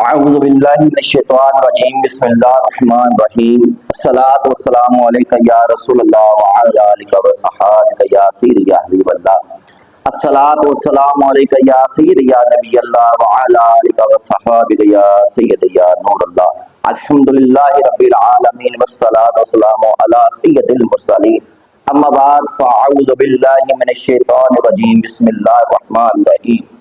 اعوذ باللہ من الشیطان الرجیم بسم اللہ الرحمن الرحیم الصلاۃ والسلام علیک یا رسول اللہ وعلی آلک وصحابک یا سید یا حبیب اللہ الصلاۃ والسلام علیک یا سید یا نبی اللہ وعلی آلک وصحابک یا سید یا نور اللہ الحمدللہ رب العالمین والصلاۃ والسلام علی سید المرسلین اما بعد فاعوذ باللہ من الشیطان الرجیم بسم اللہ الرحمن الرحیم۔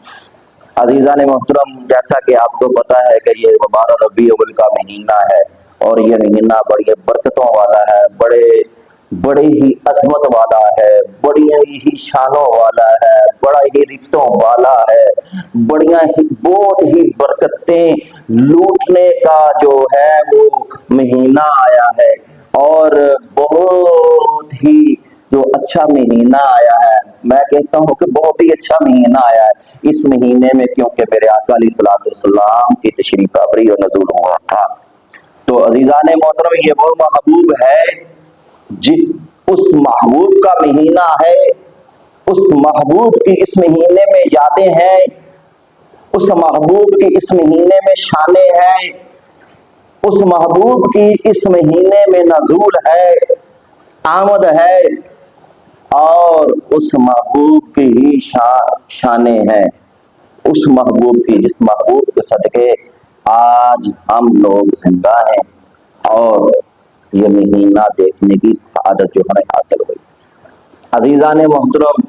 عزیزان محترم، جیسا کہ آپ کو پتا ہے کہ یہ مبارک ربیع الاول کا مہینہ ہے اور یہ مہینہ بڑی برکتوں والا ہے، بڑی ہی عظمت والا ہے، بڑی ہی شانوں والا ہے، بڑا ہی رفتوں والا ہے، بہت ہی برکتیں لوٹنے کا جو ہے وہ مہینہ آیا ہے اور بہت ہی جو اچھا مہینہ آیا ہے۔ میں کہتا ہوں کہ بہت ہی اچھا مہینہ آیا ہے اس مہینے میں، کیونکہ میرے آقا علیہ الصلوۃ والسلام کی تشریف آوری اور نزول ہوا تھا۔ تو عزیزان محترم، یہ وہ محبوب ہے اس محبوب کا مہینہ ہے، اس محبوب کی اس مہینے میں یادیں ہیں، اس محبوب کی اس مہینے میں شانیں ہیں، اس محبوب کی اس مہینے میں نزول ہے، آمد ہے، اور اس محبوب کی ہی شانیں ہیں، اس محبوب کی، جس محبوب کے صدقے آج ہم لوگ زندہ ہیں اور یہ مہینہ دیکھنے کی سعادت جو ہمیں حاصل ہوئی۔ عزیزان محترم،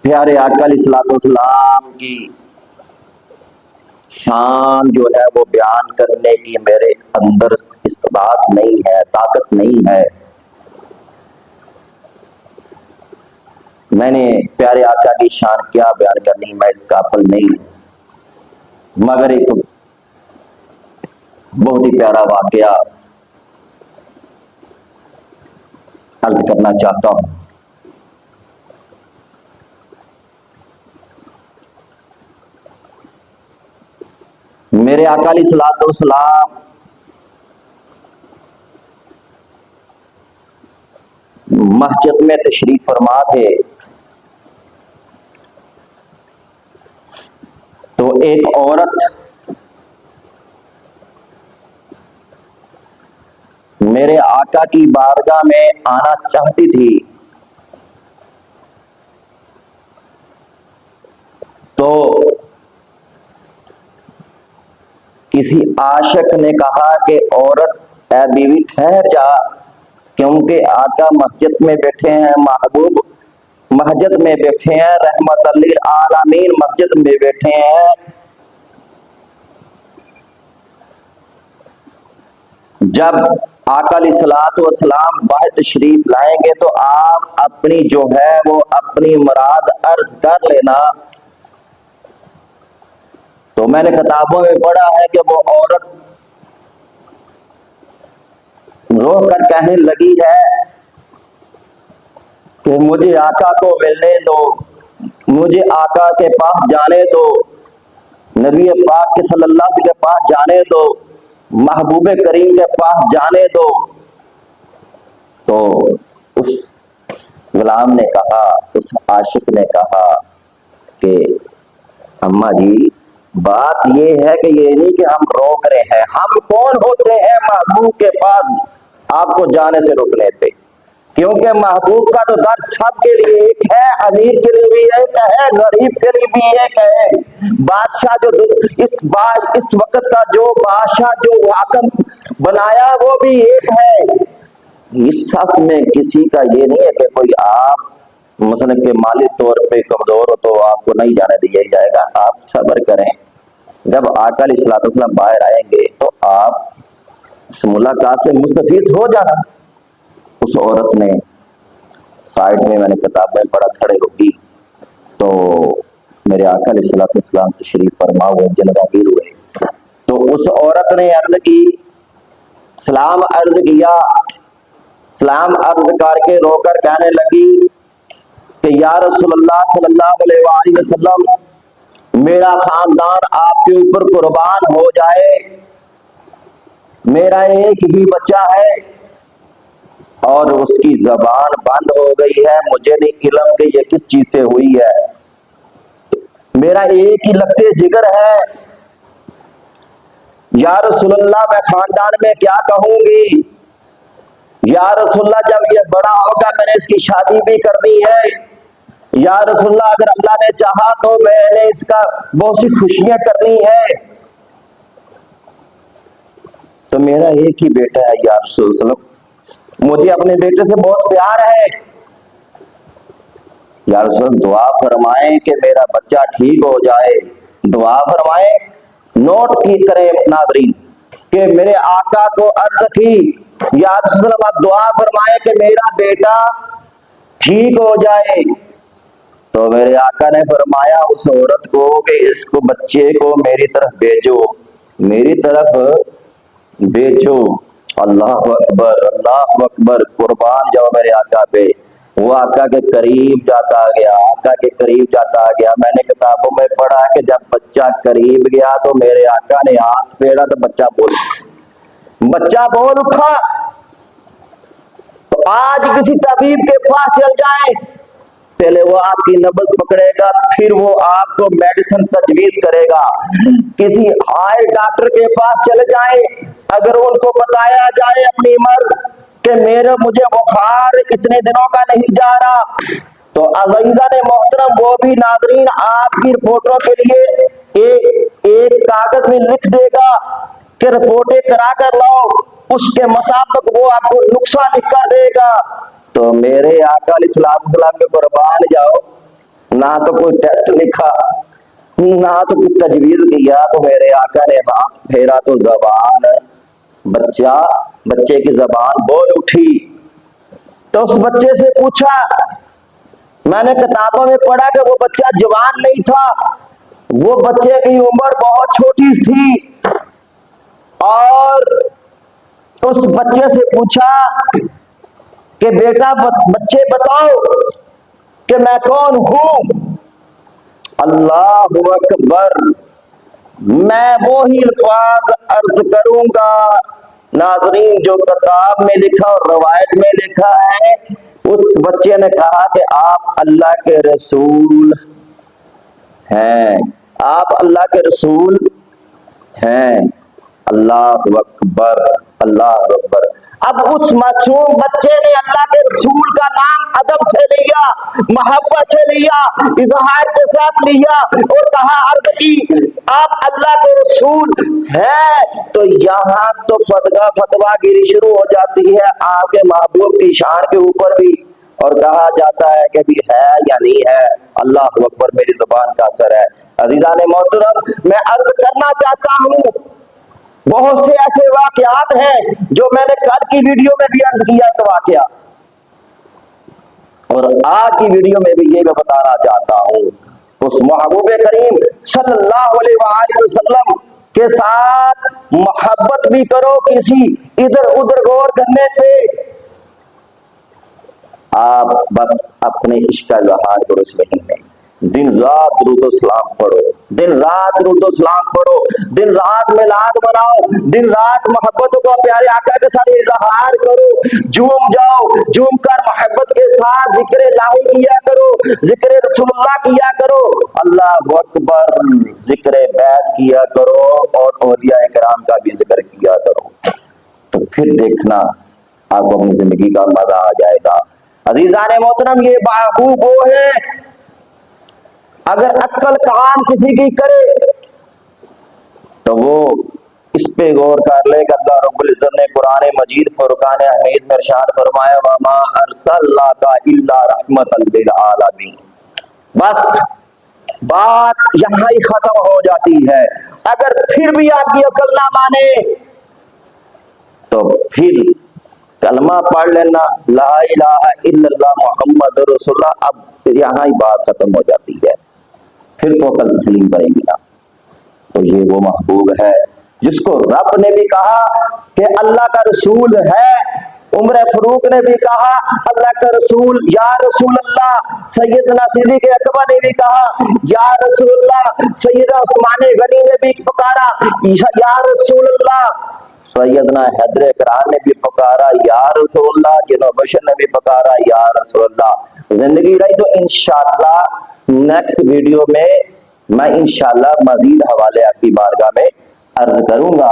پیارے آقا علیہ الصلوۃ والسلام کی شان جو ہے وہ بیان کرنے کی میرے اندر استطاعت نہیں ہے، طاقت نہیں ہے۔ میں نے پیارے آقا کی شان کیا بیان کرنی، میں اس قابل نہیں، مگر ایک بہت ہی پیارا واقعہ عرض کرنا چاہتا ہوں۔ میرے آقا علیہ الصلوۃ والسلام مسجد میں تشریف فرما تھے، تو ایک عورت میرے آقا کی بارگاہ میں آنا چاہتی تھی، تو کسی عاشق نے کہا کہ عورت اے بیوی ٹھہر جا، کیونکہ آقا مسجد میں بیٹھے ہیں، محبوب مسجد میں بیٹھے ہیں، رحمت للعالمین مسجد میں بیٹھے ہیں۔ جب آقا علیہ الصلوۃ والسلام باہر تشریف لائیں گے تو آپ اپنی جو ہے وہ اپنی مراد عرض کر لینا۔ تو میں نے کتابوں میں پڑھا ہے کہ وہ عورت رو کر کہنے لگی ہے کہ مجھے آقا کو ملنے دو، مجھے آقا کے پاس جانے دو، نبی پاک کے صلی اللہ علیہ وسلم کے پاس جانے دو، محبوب کریم کے پاس جانے دو۔ تو اس غلام نے کہا، اس عاشق نے کہا کہ اماں جی، بات یہ ہے کہ یہ نہیں کہ ہم روک رہے ہیں، ہم کون ہوتے ہیں محبوب کے پاس آپ کو جانے سے روکنے پہ؟ کیونکہ محبوب کا تو در سب کے لیے ایک ہے، امیر کے لیے بھی ایک ہے، غریب کے لیے بھی ایک ہے، بادشاہ جو اس وقت کا جو بادشاہ جو حاکم بنایا وہ بھی ایک ہے۔ اس سب میں کسی کا یہ نہیں ہے کہ کوئی آپ مثلا کہ مالی طور پہ کمزور ہو تو آپ کو نہیں جانے دیا جائے گا، آپ صبر کریں۔ جب آقا علیہ الصلوۃ والسلام باہر آئیں گے تو آپ اس ملاقات سے مستفید ہو جانا۔ اس عورت نے سائڈ میں نے کتاب میں پڑھا، کھڑے ہوگی تو میرے آقا علیہ الصلوۃ والسلام تشریف فرما ہوئے، جلوہ ہوئے، تو اس عورت نے عرض کی، سلام عرض کیا، سلام عرض کر کے رو کر کہنے لگی کہ یا رسول اللہ صلی اللہ علیہ وآلہ وسلم، میرا خاندان آپ کے اوپر قربان ہو جائے، میرا ایک ہی بچہ ہے اور اس کی زبان بند ہو گئی ہے، مجھے نہیں علم کہ یہ کس چیز سے ہوئی ہے، میرا ایک ہی لگتے جگر ہے، یا رسول اللہ میں خاندان میں کیا کہوں گی، یا رسول اللہ جب یہ بڑا ہوگا میں نے اس کی شادی بھی کرنی ہے، یا رسول اللہ اگر اللہ نے چاہا تو میں نے اس کا بہت سی خوشیاں کرنی ہے، تو میرا ایک ہی بیٹا ہے یا رسول اللہ، مجھے اپنے بیٹے سے بہت پیار ہے، یا رسول اللہ دعا فرمائیں کہ میرا بچہ ٹھیک ہو جائے، دعا فرمائیں۔ نوٹ کی کریں ناظرین کہ میرے آقا کو عرض کی یا رسول اللہ آپ دعا فرمائیں کہ میرا بیٹا ٹھیک ہو جائے، تو میرے آقا نے فرمایا اس عورت کو کہ اس کو بچے کو میری طرف بھیجو، میری طرف بھیجو۔ اللہ اکبر اللہ اکبر، قربان جاؤ میرے آقا پہ۔ وہ آقا کے قریب جاتا گیا، آقا کے قریب جاتا گیا۔ میں نے کتابوں میں پڑھا کہ جب بچہ قریب گیا تو میرے آقا نے ہاتھ پھیرا تو بچہ بول اٹھا۔ تو آج کسی طبیب کے پاس چل جائیں، پہلے وہ آپ کی نبض پکڑے گا، پھر وہ آپ کو میڈیسن تجویز کرے گا۔ کسی آئے ڈاکٹر کے پاس چلے جائیں، اگر ان کو بتایا جائے اپنی مرض کہ مجھے بخار اتنے دنوں کا نہیں جا رہا، تو عزیزان محترم وہ بھی ناظرین آپ کی رپورٹوں کے لیے ایک کاغذ میں لکھ دے گا کہ رپورٹیں کرا کر لاؤ، اس کے مطابق وہ آپ کو نقصہ لکھ کر دے گا۔ تو میرے آقا علیہ السلام کے قربان جاؤ، نہ تو کوئی ٹیسٹ لکھا نہ تو کوئی تجویز کیا، تو میرے آقا نے ہاتھ پھیرا تو زبان بچے کی زبان بول اٹھی۔ تو اس بچے سے پوچھا، میں نے کتابوں میں پڑھا کہ وہ بچہ جوان نہیں تھا، وہ بچے کی عمر بہت چھوٹی تھی، اور اس بچے سے پوچھا کہ بیٹا بچے بتاؤ کہ میں کون ہوں۔ اللہ اکبر، میں وہی الفاظ عرض کروں گا ناظرین جو کتاب میں لکھا اور روایت میں لکھا ہے۔ اس بچے نے کہا کہ آپ اللہ کے رسول ہیں، آپ اللہ کے رسول ہیں۔ اللہ اکبر اللہ اکبر۔ اب اس معصوم بچے نے اللہ کے رسول کا نام ادب سے لیا، محبت سے لیا، اظہار کے ساتھ لیا اور کہا عرض کی آپ اللہ کے رسول ہیں، تو یہاں تو فتوا گیری شروع ہو جاتی ہے آپ کے محبوب کی شان کے اوپر بھی، اور کہا جاتا ہے کہ بھی ہے یا نہیں ہے۔ اللہ اکبر، میری زبان کا اثر ہے۔ عزیزان محترم، میں عرض کرنا چاہتا ہوں بہت سے ایسے واقعات ہیں جو میں نے کل کی ویڈیو میں بھی عرض کیا تو واقعہ، اور آج کی ویڈیو میں بھی یہ میں بتانا چاہتا ہوں۔ اس محبوب کریم صلی اللہ علیہ وآلہ وسلم کے ساتھ محبت بھی کرو، کسی ادھر ادھر غور کرنے پہ آپ بس اپنے عشق کا اظہار کرو اس مہینے میں۔ دن رات درود و سلام پڑھو، دن رات درود و سلام پڑھو، دن رات میلاد مناؤ، دن رات محبت کو پیارے آقا کے ساتھ اظہار کرو، جھوم جاؤ، جھوم کر محبت کے ساتھ ذکر الہی کیا کرو، ذکر رسول اللہ کیا کرو، اللہ اکبر، ذکر بیت کیا کرو، اور اولیاء کرام کا بھی ذکر کیا کرو، تو پھر دیکھنا آپ کو اپنی زندگی کا مزہ آ جائے گا۔ عزیزان محترم، یہ محبوب وہ ہے اگر عقل کام کسی کی کرے تو وہ اس پہ غور کر لے کہ اللہ رب العزت نے قرآن مجید فرقان حمید میں ارشاد فرمایا وَمَا أَرْسَلْنَاكَ إِلَّا رَحْمَةً لِّلْعَالَمِينَ۔ بس بات یہاں ہی ختم ہو جاتی ہے۔ اگر پھر بھی آپ کی عقل نہ مانے تو پھر کلمہ پڑھ لینا لا الہ الا اللہ محمد رسول اللہ، اب یہاں ہی بات ختم ہو جاتی ہے، پھر تو عقل تسلیم کرے گی نا۔ تو یہ وہ محبوب ہے جس کو رب نے بھی کہا کہ اللہ کا رسول ہے، عمر فاروق نے بھی کہا اللہ کا رسول یا رسول اللہ، سیدنا صدیق اکبر نے بھی کہا یا رسول اللہ، سیدنا عثمان غنی نے بھی پکارا یا رسول اللہ، سیدنا حیدر کرار نے بھی پکارا یا رسول اللہ، جنو بشر نے بھی پکارا یا رسول اللہ۔ زندگی رہی تو انشاءاللہ نیکسٹ ویڈیو میں میں انشاءاللہ مزید حوالے آپ کی بارگاہ میں عرض کروں گا۔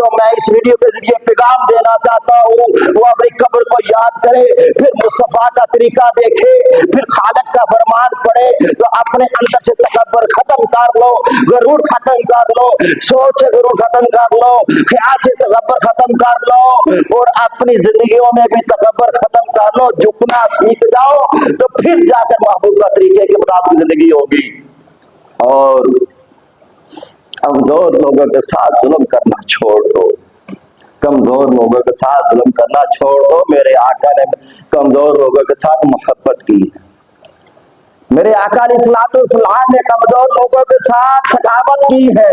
تو میں اس ویڈیو کے ذریعے پیغام دینا چاہتا ہوں, وہ اپنی قبر کو یاد کرے, پھر مصطفیٰ کا طریقہ دیکھے, پھر خالق کا فرمان پڑھے, تو اپنے اندر سے تکبر ختم کر لو, غرور ختم کر لو, سوچ سے غرور ختم کر لو, خیال سے تکبر ختم کر لو, اور اپنی زندگیوں میں بھی تکبر ختم کر لو, جھکنا سیکھ جاؤ, تو پھر جا کر محبوب کا طریقے کے مطابق زندگی ہوگی. اور کمزور لوگوں کے ساتھ ظلم کرنا چھوڑ دو, کمزور لوگوں کے ساتھ ظلم کرنا چھوڑ دو. میرے آقا نے کمزور لوگوں کے ساتھ محبت کی ہے, میرے آقا علیہ الصلوۃ والسلام نے کمزور لوگوں کے ساتھ سخاوت کی ہے,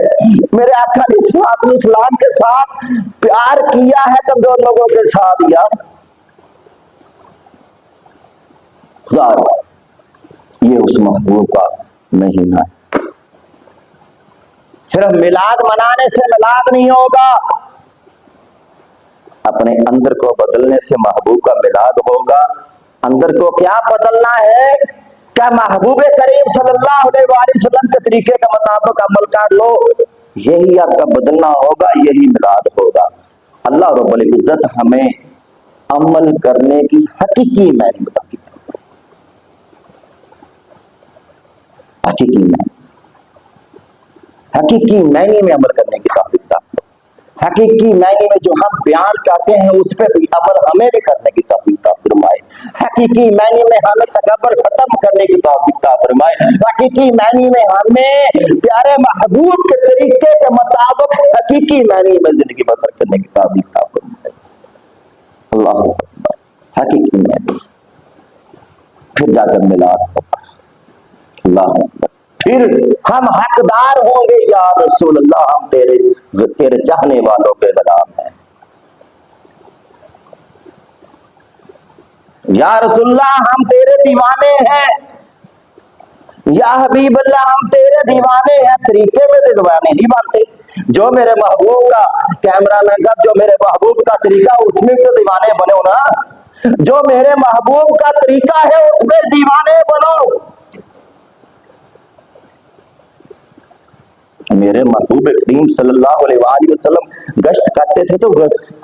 میرے آقا علیہ الصلوۃ والسلام کے ساتھ پیار کیا ہے کمزور لوگوں کے ساتھ. یار یہ اس محبوب کا نہیں ہے. صرف میلاد منانے سے میلاد نہیں ہوگا, اپنے اندر کو بدلنے سے محبوب کا میلاد ہوگا. اندر کو کیا بدلنا ہے؟ کیا محبوب کریم صلی اللہ علیہ وآلہ وسلم کے طریقے کے مطابق عمل کر لو, یہی آپ کا بدلنا ہوگا, یہی میلاد ہوگا. اللہ رب العزت ہمیں عمل کرنے کی حقیقی معنی بتاتی ہے, حقیقی معنی میں عمل کرنے کی توفیق عطا فرمائے. حقیقی معنی میں جو ہم بیان کرتے ہیں اس پہ بھی عمل ہمیں بھی کرنے کی توفیق عطا فرمائے. حقیقی معنی میں ہمیں تکبر ختم کرنے کی توفیق عطا فرمائے. حقیقی معنی میں ہمیں پیارے محبوب کے طریقے کے مطابق حقیقی معنی میں زندگی بسر کرنے کی توفیق عطا فرمائے. اللہ اکبر. حقیقی معنی پھر جا کر میلاد ہوگا. اللہ اکبر. پھر ہم حقدار ہوں گے, یا رسول اللہ ہم تیرے چاہنے والوں کے غلام ہیں, یا رسول اللہ ہم تیرے دیوانے ہیں, یا حبیب اللہ ہم تیرے دیوانے ہیں. طریقے میں تو دیوانے نہیں بنتے, جو میرے محبوب کا کیمرہ مین صاحب, جو میرے محبوب کا طریقہ اس میں تو دیوانے بنو نا, جو میرے محبوب کا طریقہ ہے اس میں دیوانے بنو. میرے محبوب کریم صلی اللہ علیہ وآلہ وسلم گشت کرتے تھے تو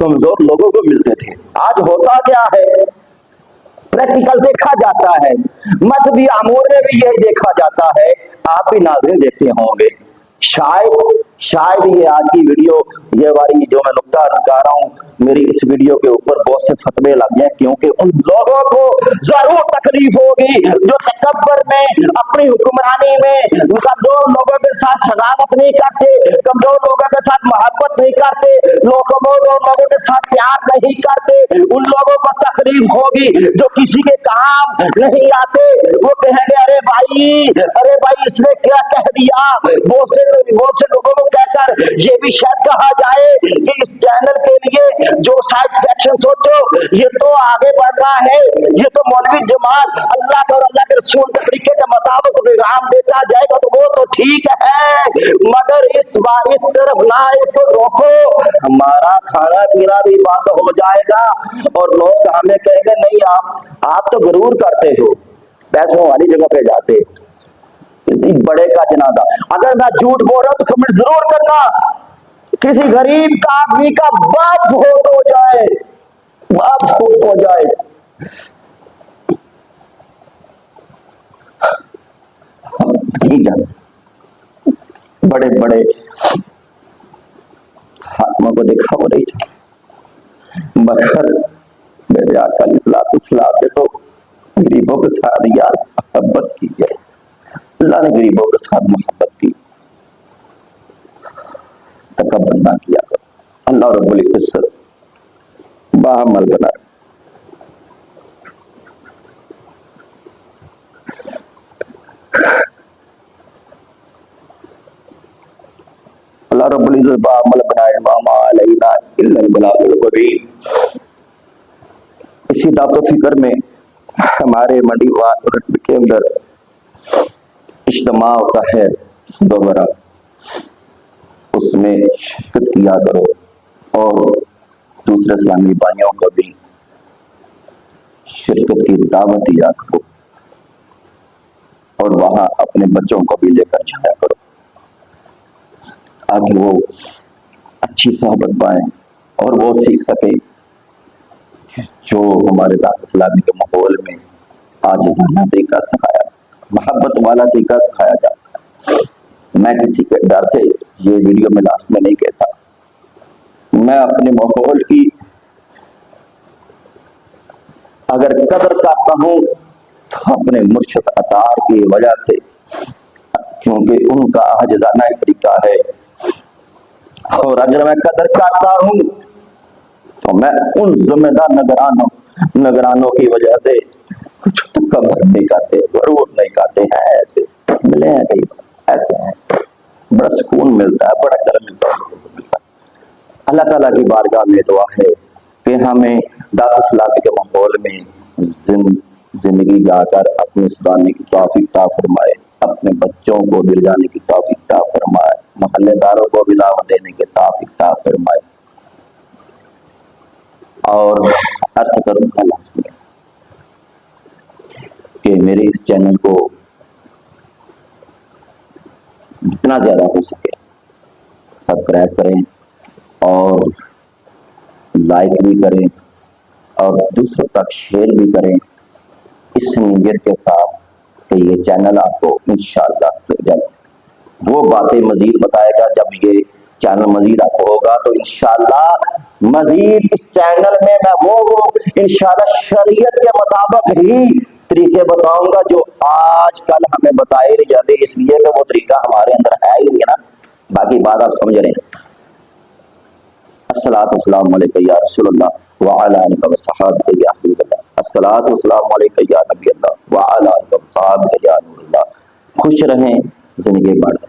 کمزور لوگوں کو ملتے تھے. آج ہوتا کیا ہے؟ پریکٹیکل دیکھا جاتا ہے, مذہبی امور میں بھی یہی دیکھا جاتا ہے. آپ بھی ناظرین دیکھتے ہوں گے, شاید یہ آج کی ویڈیو, یہ والی جو میں نقطہ عرض کر رہا ہوں, میری اس ویڈیو کے اوپر بہت سے فتوے لگ گئے, کیونکہ ان لوگوں کو ضرور تکلیف ہوگی جو تکبر میں, اپنی حکمرانی میں کمزور لوگوں کے ساتھ شرافت نہیں کرتے, کمزور لوگوں کے ساتھ محبت نہیں کرتے, لوگوں کے ساتھ پیار نہیں کرتے. ان لوگوں کو تکلیف ہوگی جو کسی کے کام نہیں آتے. وہ کہیں گے ارے بھائی اس نے کیا کہہ دیا. بہت سے لوگوں کو کہہ کر یہ بھی شاید کہا جائے کہ اس چینل کے لیے جو سائٹ سیکشن سوچو, یہ تو آگے بڑھ رہا ہے, یہ تو مولوی جماعت اللہ کے اور اللہ کے رسول کے طریقے کے مطابق پیغام دیتا جائے گا, تو وہ تو ٹھیک ہے, مگر اس طرف نہ اس کو روکو, ہمارا کھانا پینا بھی بند ہو جائے گا. اور لوگ ہمیں کہیں گے نہیں آپ تو ضرور کرتے ہو, پیسوں والی جگہ پہ جاتے, کسی بڑے کا جنازہ اگر میں جھوٹ بول رہا ہوں تو کمنٹ ضرور کرنا. کسی غریب کا آدمی کا باپ فوت ہو جائے, بڑے بڑے حاکموں کو دیکھا ہو رہی تھی, مگر میرے آقا علیہ الصلوۃ والسلام نے تو غریبوں کے ساتھ یار محبت کی ہے. اللہ نے غریبوں کے ساتھ محبت کی, تکبر نہ کیا کرو. اللہ رب العزت باعمل بنا. اللہ رب العزت باعمل بنائے. وما علینا الا البلاغ المبین. اسی دعوت و فکر میں ہمارے منڈی وان کے اندر اجتماع ہوتا ہے دوبارہ, اس میں شرکت کیا کرو اور دوسرے اسلامی بھائیوں کو بھی شرکت کی دعوت دیا کرو, اور وہاں اپنے بچوں کو بھی لے کر جایا کرو, تاکہ وہ اچھی صحبت پائیں اور وہ سیکھ سکے جو ہمارے دعوت اسلامی کے ماحول میں عاجزانہ طریقہ سکھایا، محبت والا طریقہ سکھایا جاتا ہے۔ میں کسی کے ڈر سے یہ ویڈیو میں لاسٹ میں نہیں کہتا، میں اپنے ماحول کی اگر قدر کرتا ہوں تو اپنے مرشد اطہار کی وجہ سے، کیونکہ ان کا عاجزانہ طریقہ ہے، اور اگر میں قدر کرتا ہوں تو میں ان ذمہ دار نگرانوں کی وجہ سے کچھ تکبر نہیں کرتے، غرور نہیں کرتے ہیں، ایسے ملے ہیں کئی بار، ایسے ہیں، بڑا سکون ملتا ہے، بڑا ڈر ملتا ہے۔ اللہ تعالیٰ کی بارگاہ میں دعا ہے کہ ہمیں دعوت اسلامی کے ماحول میں زندگی جا کر اپنے سدھارنے کی توفیق عطا فرمائے، اپنے بچوں کو دل جانے کی توفیق عطا فرمائے، محلے داروں کو بھی دعوت دینے کی توفیق عطا فرمائے۔ اور عرض کروں گا لاسٹ میں کہ میرے اس چینل کو جتنا زیادہ ہو سکے سبسکرائب کریں اور لائک بھی کریں اور دوسروں تک شیئر بھی کریں، اس نیت کے ساتھ کہ یہ چینل آپ کو انشاءاللہ سے جب وہ باتیں مزید بتائے گا، جب یہ چینل مزید آپ ہوگا تو انشاءاللہ مزید اس چینل میں وہ انشاءاللہ شریعت کے مطابق ہی طریقے بتاؤں گا جو آج کل ہمیں بتائے نہیں جاتے، اس لیے کہ وہ طریقہ ہمارے اندر ہے ہی نہیں نا، باقی بات آپ سمجھ رہے ہیں۔ الصلاۃ والسلام علیکم یا رسول اللہ وعلی آلہ وصحبہ یا حبیب اللہ، الصلاۃ والسلام علیکم یا نبی اللہ وعلی آلہ وصحبہ یا نور اللہ۔ خوش رہیں، زندگی بڑھ